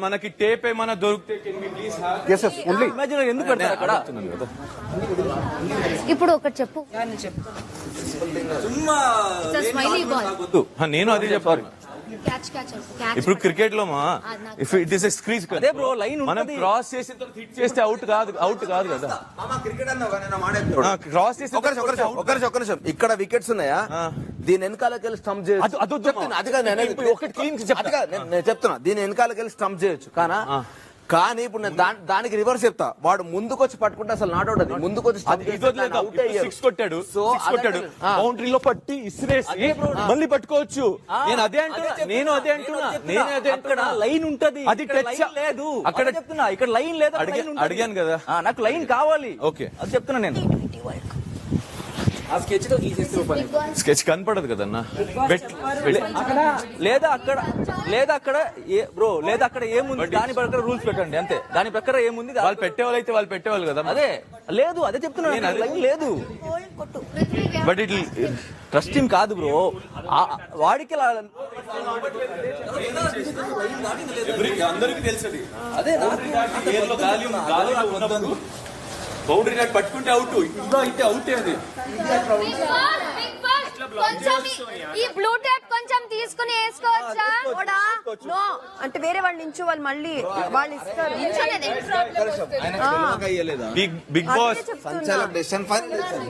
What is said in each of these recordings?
మనకి టేప్ ఏమైనా దొరికితే ఎందుకు పెడతారు అక్కడ? ఇప్పుడు ఒకటి చెప్పు. నేను అదే చెప్పాను. ఇప్పుడు క్రికెట్ లో ఇట్ ఇస్ స్క్రీజ్ అదే బ్రో లైన్ మనం క్రాస్ చేసి హిట్ చేస్తే అవుట్ కాదు కదా. క్రాస్ చేసి ఒక నిమిషం ఇక్కడ వికెట్స్ ఉన్నాయా? దీని వెనకాలకి వెళ్ళి స్టంప్ చేయొచ్చు. అది కాదు నేను చెప్తున్నా, దీని వెనకాలకి వెళ్ళి స్టంప్ చేయొచ్చు కానీ ఇప్పుడు నేను దానికి రివర్స్ చెప్తా. వాడు ముందుకొచ్చి పట్టుకుంటే అసలు నాట్ అవుట్. అది ముందుకొచ్చి సిక్స్ కొట్టాడు బౌండరీలో పట్టి ఇసిరేసి మళ్ళీ పట్టుకోవచ్చు. నేను అదే అంటున్నా లైన్ ఉంటది, అది టచ్ లేదు అక్కడ చెప్తున్నా. ఇక్కడ లైన్ లేదు, అడిగాను కదా. నాకు లైన్ కావాలి. ఓకే అది చెప్తున్నా నేను. ఆ స్కెచ్ తో స్కెచ్ కనపడదు కదన్నా. లేదా అక్కడ బ్రో లేదా అక్కడ ఏముంది దాని ప్రకారం రూల్స్ పెట్టండి అంతే. దాని ప్రకారం ఏముంది వాళ్ళు పెట్టేవాళ్ళు అయితే వాళ్ళు పెట్టేవాళ్ళు కదా. అదే లేదు, అదే చెప్తున్నా. లైన్ లేదు. బట్ ఇట్ ట్రస్ట్ టీమ్ కాదు బ్రో, వాడికి అందరికి తెలుసు. అదే బౌండరీ నాకు పట్టుకుంటే అవుట్, ఇంట్లో అయితే అవుట్. అది ఈ బ్లూ టేప్ కొంచెం తీసుకుని వేసుకోవచ్చా? నో అంటే వేరే వాళ్ళు నుంచి వాళ్ళు మళ్ళీ వాళ్ళు ఇస్తారు.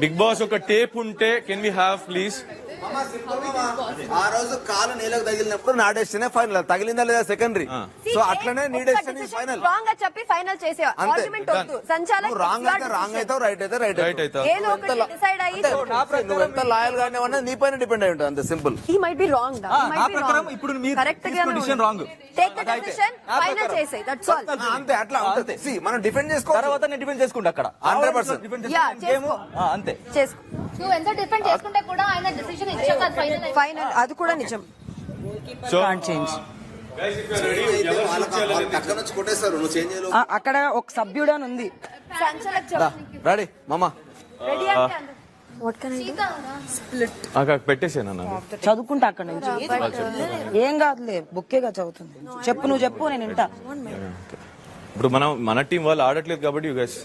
బిగ్ బాస్ ఒక టేప్ ఉంటే కెన్ వి హ్యావ్ ప్లీజ్? ఆ రోజు కాలు నేలకు తగిలినప్పుడు నా డెసిషన్ ఫైనల్, తగిలిందా లేదా సెకండరీ. సో అట్లనే నీ డెసిషన్ ఫైనల్. రాంగ్ గా చెప్పి ఫైనల్ చేసే ఆర్గ్యుమెంట్ వద్దు. సంచాలక్ రాంగ్ అయితే రాంగ్ అవుతావు, రైట్ అయితే రైట్ అవుతావు. ఏదో ఒకటి డిసైడ్ అయ్యి నువ్వు ఎంత లాయల్ గానే ఉన్నా నీ పైన డిపెండ్ అయి ఉంటుంది. అంతే simple. He might be wrong. ఇప్పుడు మీరు కరెక్ట్ గా decision wrong. Take the decision final చేసే. That's all. అంతే అట్లా ఉంటుంది. సి మనం డిఫెండ్ చేసుకో, తర్వాత నేను డిఫెండ్ చేసుకుంటా అక్కడ 100%. యా చేసుకో, అంతే చేసుకో. నువ్వు ఎంత డిఫెండ్ చేసుకుంటే కూడా ఆయన డిసిషన్ ఇచ్చాక ఫైనల్. అది కూడా నిజం. సో అక్కడ ఒక సభ్యుడు అని ఉంది. సంచాలక్ రెడీ మామా రెడీ అంటే వాట్ కెన్ ఐ స్ప్లిట్ పెట్టేసాను. చదువుకుంటా అక్కడ నుంచి. ఏం కాదులే, బుక్కేగా చదువుతుంది. చెప్పు, నువ్వు చెప్పు, నేను వింటా. ఇప్పుడు మన టీం వాళ్ళు ఆడట్లేదు కాబట్టి యు గైస్